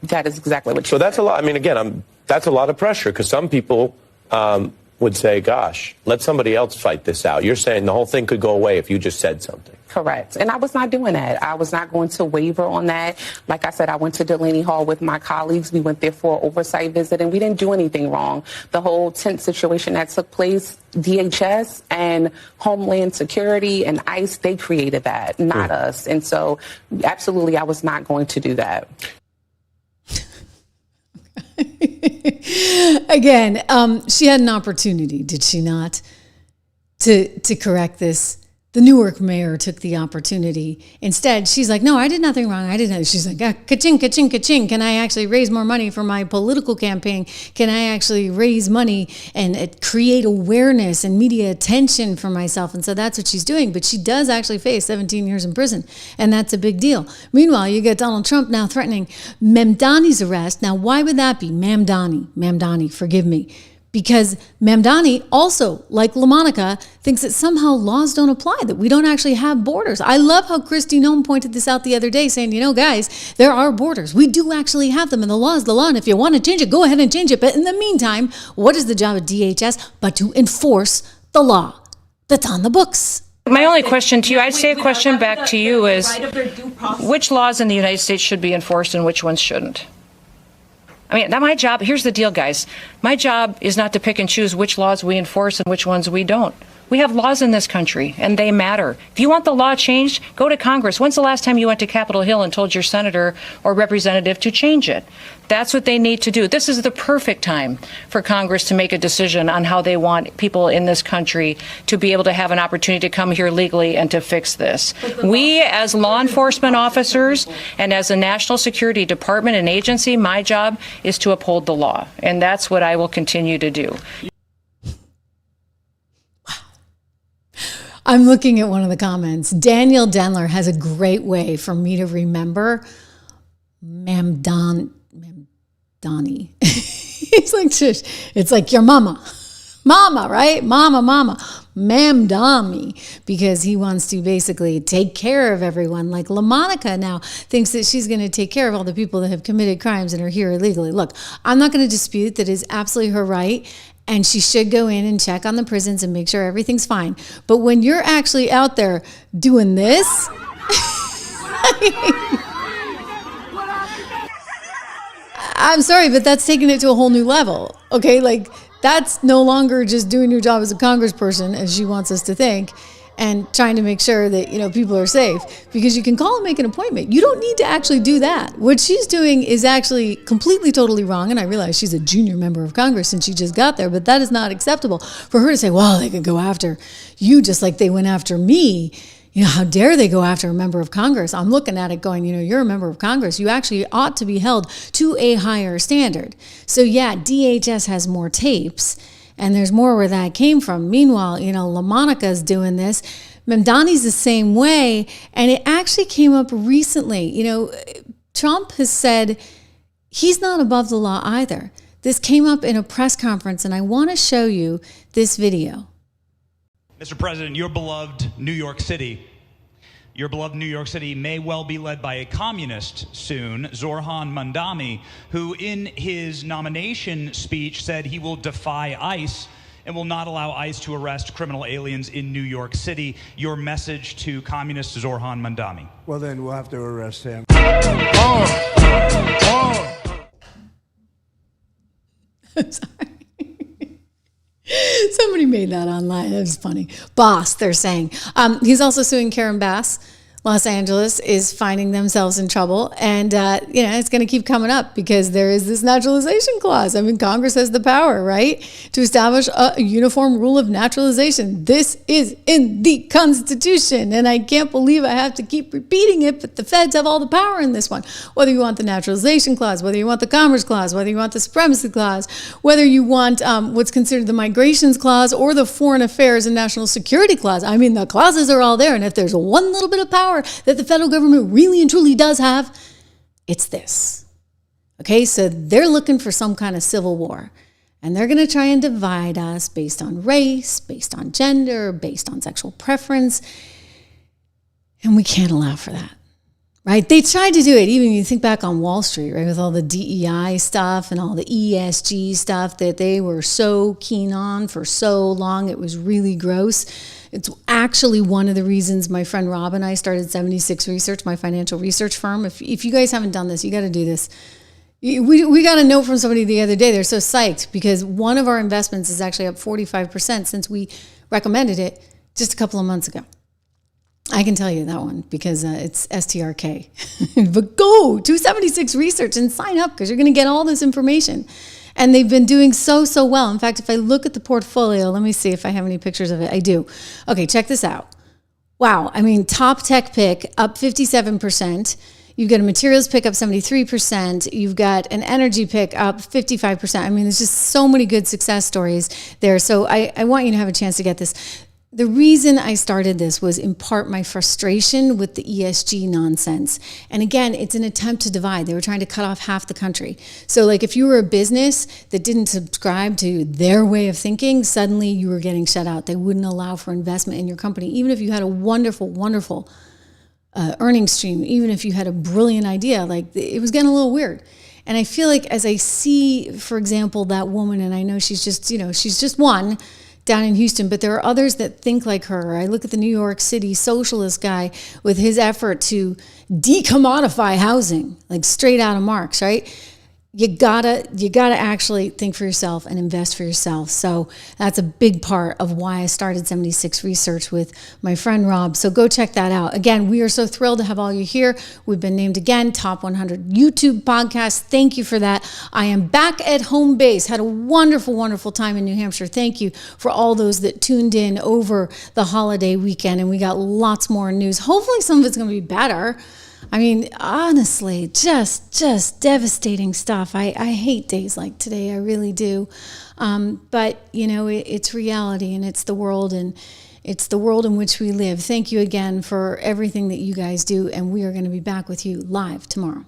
That is exactly what. So that's a lot. I mean, again, that's a lot of pressure because some people would say, "Gosh, let somebody else fight this out." You're saying the whole thing could go away if you just said something. Correct. And I was not doing that. I was not going to waver on that. Like I said, I went to Delaney Hall with my colleagues. We went there for an oversight visit, and we didn't do anything wrong. The whole tent situation that took place, DHS and Homeland Security and ICE, they created that, not us. And so, absolutely, I was not going to do that. Again, she had an opportunity, did she not, to correct this The Newark mayor took the opportunity. Instead, she's like, no, I did nothing wrong. I didn't. She's like, ka-ching, ka-ching, ka-ching. Can I actually raise more money for my political campaign? Can I actually raise money and create awareness and media attention for myself? And so that's what she's doing. But she does actually face 17 years in prison. And that's a big deal. Meanwhile, you get Donald Trump now threatening Mamdani's arrest. Now, why would that be? Mamdani, forgive me. Because Mamdani also, like LaMonica, thinks that somehow laws don't apply, that we don't actually have borders. I love how Kristi Noem pointed this out the other day, saying, you know, guys, there are borders. We do actually have them, and the law is the law, and if you want to change it, go ahead and change it. But in the meantime, what is the job of DHS but to enforce the law that's on the books? My only question to you, I'd say a question back to you is, which laws in the United States should be enforced and which ones shouldn't? I mean, my job, here's the deal, guys. My job is not to pick and choose which laws we enforce and which ones we don't. We have laws in this country, and they matter. If you want the law changed, go to Congress. When's the last time you went to Capitol Hill and told your senator or representative to change it? That's what they need to do. This is the perfect time for Congress to make a decision on how they want people in this country to be able to have an opportunity to come here legally and to fix this. We, as law enforcement officers and as a national security department and agency, my job is to uphold the law, and that's what I will continue to do. I'm looking at one of the comments. Daniel Denler has a great way for me to remember Mamdani. He's like, Trish, it's like your mama, right? Mama, Mamdani, because he wants to basically take care of everyone. Like LaMonica now thinks that she's going to take care of all the people that have committed crimes and are here illegally. Look, I'm not going to dispute that is absolutely her right. And she should go in and check on the prisons and make sure everything's fine. But when you're actually out there doing this, I'm sorry, but that's taking it to a whole new level. Okay, like that's no longer just doing your job as a congressperson, as she wants us to think, and trying to make sure that, you know, people are safe, because you can call and make an appointment. You don't need to actually do that. What she's doing is actually completely, totally wrong. And I realize she's a junior member of Congress and she just got there, but that is not acceptable for her to say, well, they could go after you just like they went after me. You know, how dare they go after a member of Congress? I'm looking at it going, you know, you're a member of Congress. You actually ought to be held to a higher standard. So yeah, DHS has more tapes. And there's more where that came from. Meanwhile, you know, LaMonica's doing this. Mamdani's the same way. And it actually came up recently. You know, Trump has said he's not above the law either. This came up in a press conference, and I want to show you this video. Mr. President, your beloved New York City may well be led by a communist soon, Zoran Mandami, who in his nomination speech said he will defy ICE and will not allow ICE to arrest criminal aliens in New York City. Your message to communist Zoran Mandami? Well, then we'll have to arrest him. I'm sorry. Somebody made that online. That was funny. Boss, they're saying. He's also suing Karen Bass. Los Angeles is finding themselves in trouble. And, you know, it's going to keep coming up because there is this naturalization clause. I mean, Congress has the power, right, to establish a uniform rule of naturalization. This is in the Constitution. And I can't believe I have to keep repeating it, but the feds have all the power in this one. Whether you want the naturalization clause, whether you want the commerce clause, whether you want the supremacy clause, whether you want what's considered the migrations clause or the foreign affairs and national security clause. I mean, the clauses are all there. And if there's one little bit of power that the federal government really and truly does have, it's this. Okay, so they're looking for some kind of civil war. And they're going to try and divide us based on race, based on gender, based on sexual preference. And we can't allow for that. Right? They tried to do it. Even you think back on Wall Street, right, with all the DEI stuff and all the ESG stuff that they were so keen on for so long. It was really gross. It's actually one of the reasons my friend Rob and I started 76 Research, my financial research firm. If you guys haven't done this, you got to do this. We got a note from somebody the other day. They're so psyched because one of our investments is actually up 45% since we recommended it just a couple of months ago. I can tell you that one because it's STRK. But go to 76 Research and sign up because you're going to get all this information. And they've been doing so well. In fact, if I look at the portfolio, let me see if I have any pictures of it. I do. Okay, check this out. Wow. I mean, top tech pick up 57%. You've got a materials pick up 73%. You've got an energy pick up 55%. I mean, there's just so many good success stories there. So I want you to have a chance to get this. The reason I started this was in part my frustration with the ESG nonsense. And again, it's an attempt to divide. They were trying to cut off half the country. So like if you were a business that didn't subscribe to their way of thinking, suddenly you were getting shut out. They wouldn't allow for investment in your company, even if you had a wonderful, wonderful earnings stream, even if you had a brilliant idea. Like it was getting a little weird. And I feel like as I see, for example, that woman, and I know she's just, she's just one down in Houston, but there are others that think like her. I look at the New York City socialist guy with his effort to decommodify housing, like straight out of Marx, right? You gotta actually think for yourself and invest for yourself. So that's a big part of why I started 76 Research with my friend Rob. So go check that out. Again, we are so thrilled to have all you here. We've been named again top 100 YouTube podcast. Thank you for that. I am back at home base. Had a wonderful, wonderful time in New Hampshire. Thank you for all those that tuned in over the holiday weekend. And we got lots more news. Hopefully some of it's going to be better. I mean, honestly, just devastating stuff. I hate days like today. I really do. But, it's reality, and it's the world, and it's the world in which we live. Thank you again for everything that you guys do, and we are going to be back with you live tomorrow.